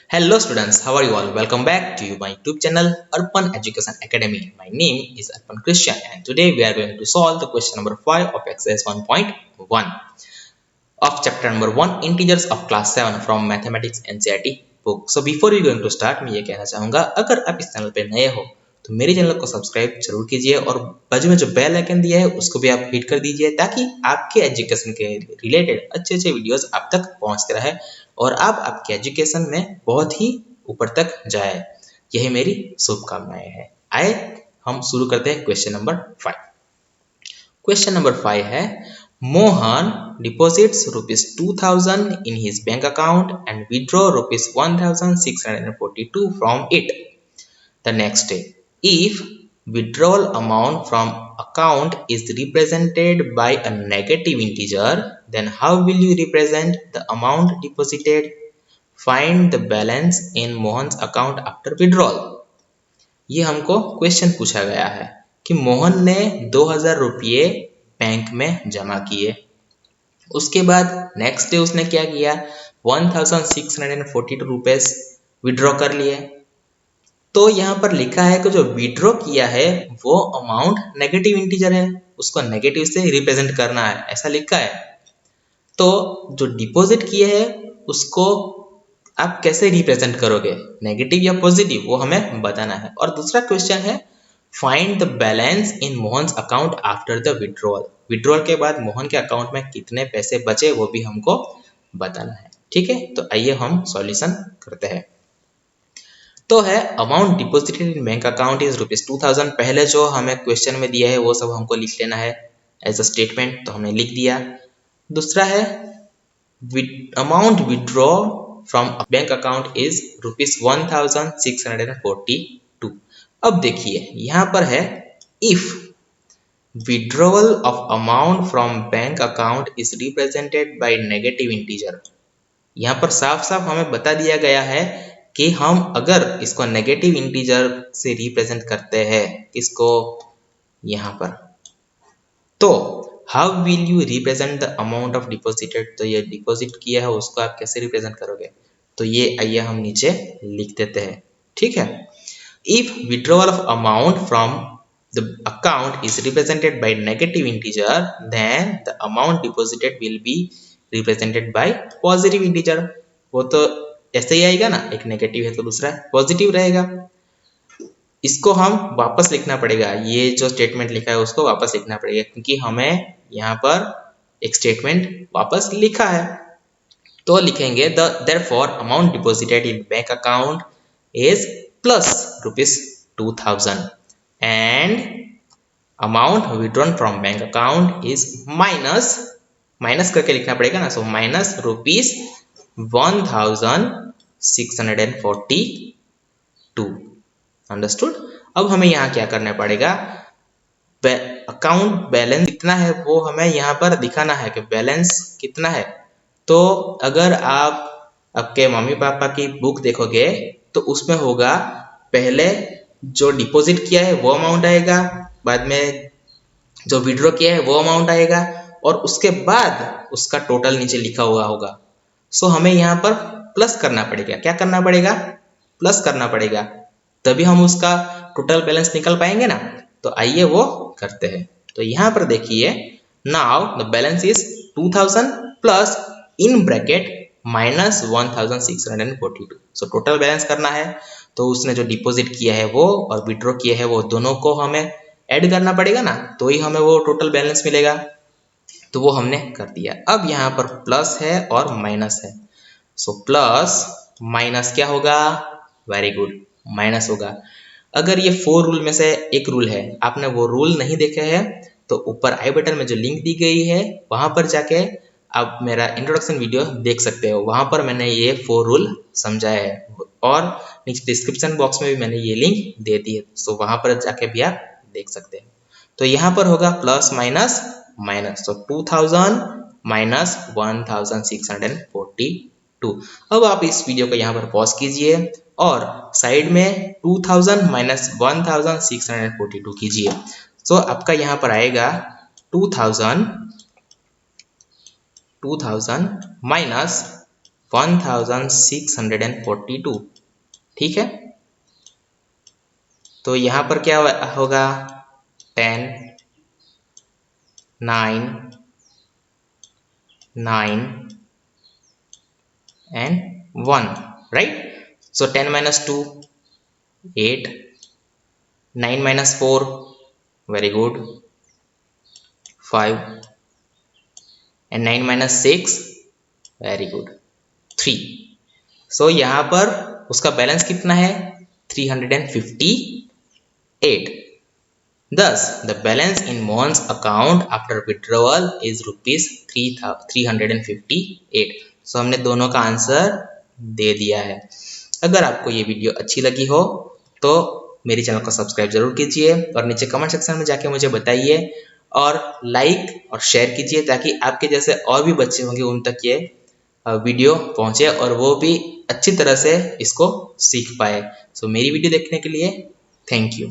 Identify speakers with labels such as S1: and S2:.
S1: Hello students, how are you all? Welcome back to my YouTube channel Arpan Education Academy. My name is Arpan Christian and today we are going to solve the question number 5 of exercise 1.1 of chapter number 1 integers of class 7 from mathematics NCERT book. So before we going to start मैं ये कहना चाहूँगा अगर आप इस channel पे नए हो तो मेरे चैनल को सब्सक्राइब जरूर कीजिए और बाजू में जो बेल आइकन दिया है उसको भी आप हिट कर दीजिए ताकि आपके एजुकेशन के रिलेटेड अच्छे वीडियोस आप तक पहुंचते रहे और आप आपके एजुकेशन में बहुत ही ऊपर तक जाए। यही मेरी शुभकामनाएं है। आए हम शुरू करते हैं क्वेश्चन नंबर 5। क्वेश्चन नंबर 5 है Mohan deposits ₹2000 in his bank account and withdraw ₹1642 from it the next day. If withdrawal amount from account is represented by a negative integer, then how will you represent the amount deposited? Find the balance in Mohan's account after withdrawal. ये हमको question पूछा गया है कि मोहन ने 2000 रुपये bank में जमा किए, उसके बाद नेक्स्ट डे उसने क्या किया 1642 रुपीस विड्रॉ कर लिए। तो यहाँ पर लिखा है कि जो विड्रॉ किया है वो अमाउंट नेगेटिव इंटीजर है, उसको नेगेटिव से रिप्रेजेंट करना है, ऐसा लिखा है। तो जो डिपॉजिट किए है उसको आप कैसे रिप्रेजेंट करोगे, नेगेटिव या पॉजिटिव, वो हमें बताना है। और दूसरा क्वेश्चन है find the balance in Mohan's account after the withdrawal. Withdrawal के बाद मोहन के अकाउंट में कितने पैसे बचे वो भी हमको बताना है। ठीक है, तो आइए हम सॉल्यूशन करते हैं। तो है amount deposited in bank account is ₹2000। पहले जो हमें क्वेश्चन में दिया है वो सब हमको लिख लेना है एज अ स्टेटमेंट, तो हमने लिख दिया। दूसरा है amount withdraw from bank account is ₹1642। अब देखिए यहाँ पर है if withdrawal of amount from bank account is represented by negative integer. यहाँ पर साफ साफ हमें बता दिया गया है कि हम अगर इसको नेगेटिव इंटीजर से रिप्रेजेंट करते हैं इसको यहाँ पर, तो how will you represent the amount of deposited. तो ये डिपॉजिट किया है उसको आप कैसे रिप्रेजेंट करोगे, तो ये आइए हम नीचे लिख देते हैं। ठीक है, if withdrawal of amount from the account is represented by negative integer, then the amount deposited will be represented by positive integer। वो तो ऐसे ही आएगा ना, एक नेगेटिव है तो दूसरा पॉजिटिव रहेगा। इसको हम वापस लिखना पड़ेगा, ये जो स्टेटमेंट लिखा है उसको वापस लिखना पड़ेगा क्योंकि हमें यहाँ पर एक स्टेटमेंट वापस लिखा है। तो लिखेंगे the therefore amount deposited in bank account is plus ₹2000 and amount withdrawn from bank account is minus करके लिखना पड़ेगा ना, सो माइनस ₹1642। अंडरस्टूड। अब हमें यहाँ क्या करना पड़ेगा, अकाउंट बैलेंस कितना है वो हमें यहाँ पर दिखाना है कि बैलेंस कितना है। तो अगर आप आपके मम्मी पापा की बुक देखोगे तो उसमें होगा पहले जो डिपॉजिट किया है वो अमाउंट आएगा, बाद में जो विड्रॉ किया है वो अमाउंट आएगा और उसके बाद उसका टोटल नीचे लिखा हुआ होगा। सो हमें यहाँ पर प्लस करना पड़ेगा। क्या करना पड़ेगा, प्लस करना पड़ेगा, तभी हम उसका टोटल बैलेंस निकल पाएंगे ना। तो आइए वो करते हैं। तो यहाँ पर देखिए now the balance is 2000 plus in bracket minus 1642। So total balance करना है तो उसने जो डिपॉजिट किया है वो और विड्रॉ किया है वो दोनों को हमें ऐड करना पड़ेगा ना, तो ही हमें वो टोटल बैलेंस मिलेगा। तो वो हमने कर दिया। अब यहाँ पर प्लस है और माइनस है, सो प्लस माइनस क्या होगा, वेरी गुड, माइनस होगा। अगर ये 4 रूल में से एक रूल है, आपने वो रूल नहीं देखे हैं तो ऊपर आई बटन में जो लिंक दी गई है वहां पर जाके आप मेरा इंट्रोडक्शन वीडियो देख सकते हो, वहां पर मैंने ये 4 रूल समझाया है और नीचे डिस्क्रिप्शन बॉक्स में भी मैंने ये लिंक दे दी है, सो वहां पर जाके भी आप देख सकते हैं। तो यहाँ पर होगा प्लस माइनस माइनस, तो 2000 माइनस 1642। अब आप इस वीडियो को यहाँ पर पॉज कीजिए और साइड में 2000 माइनस 1642 कीजिए। तो आपका यहाँ पर आएगा 2000 माइनस 1642। ठीक है, तो यहाँ पर क्या होगा, 10, 9, 9 and 1, right? So 10 minus 2, 8, 9 minus 4, very good, 5, and 9 minus 6, very good, 3. So यहाँ पर उसका बैलेंस कितना है, 358. Thus, the balance in Mohan's account after withdrawal is rupees 358. So हमने दोनों का आंसर दे दिया है। अगर आपको ये वीडियो अच्छी लगी हो तो मेरे चैनल को सब्सक्राइब जरूर कीजिए और नीचे कमेंट सेक्शन में जाके मुझे बताइए और लाइक और शेयर कीजिए ताकि आपके जैसे और भी बच्चे होंगे उन तक ये वीडियो पहुंचे और वो भी अच्छी तरह से इसको सीख पाए। सो मेरी वीडियो देखने के लिए थैंक यू।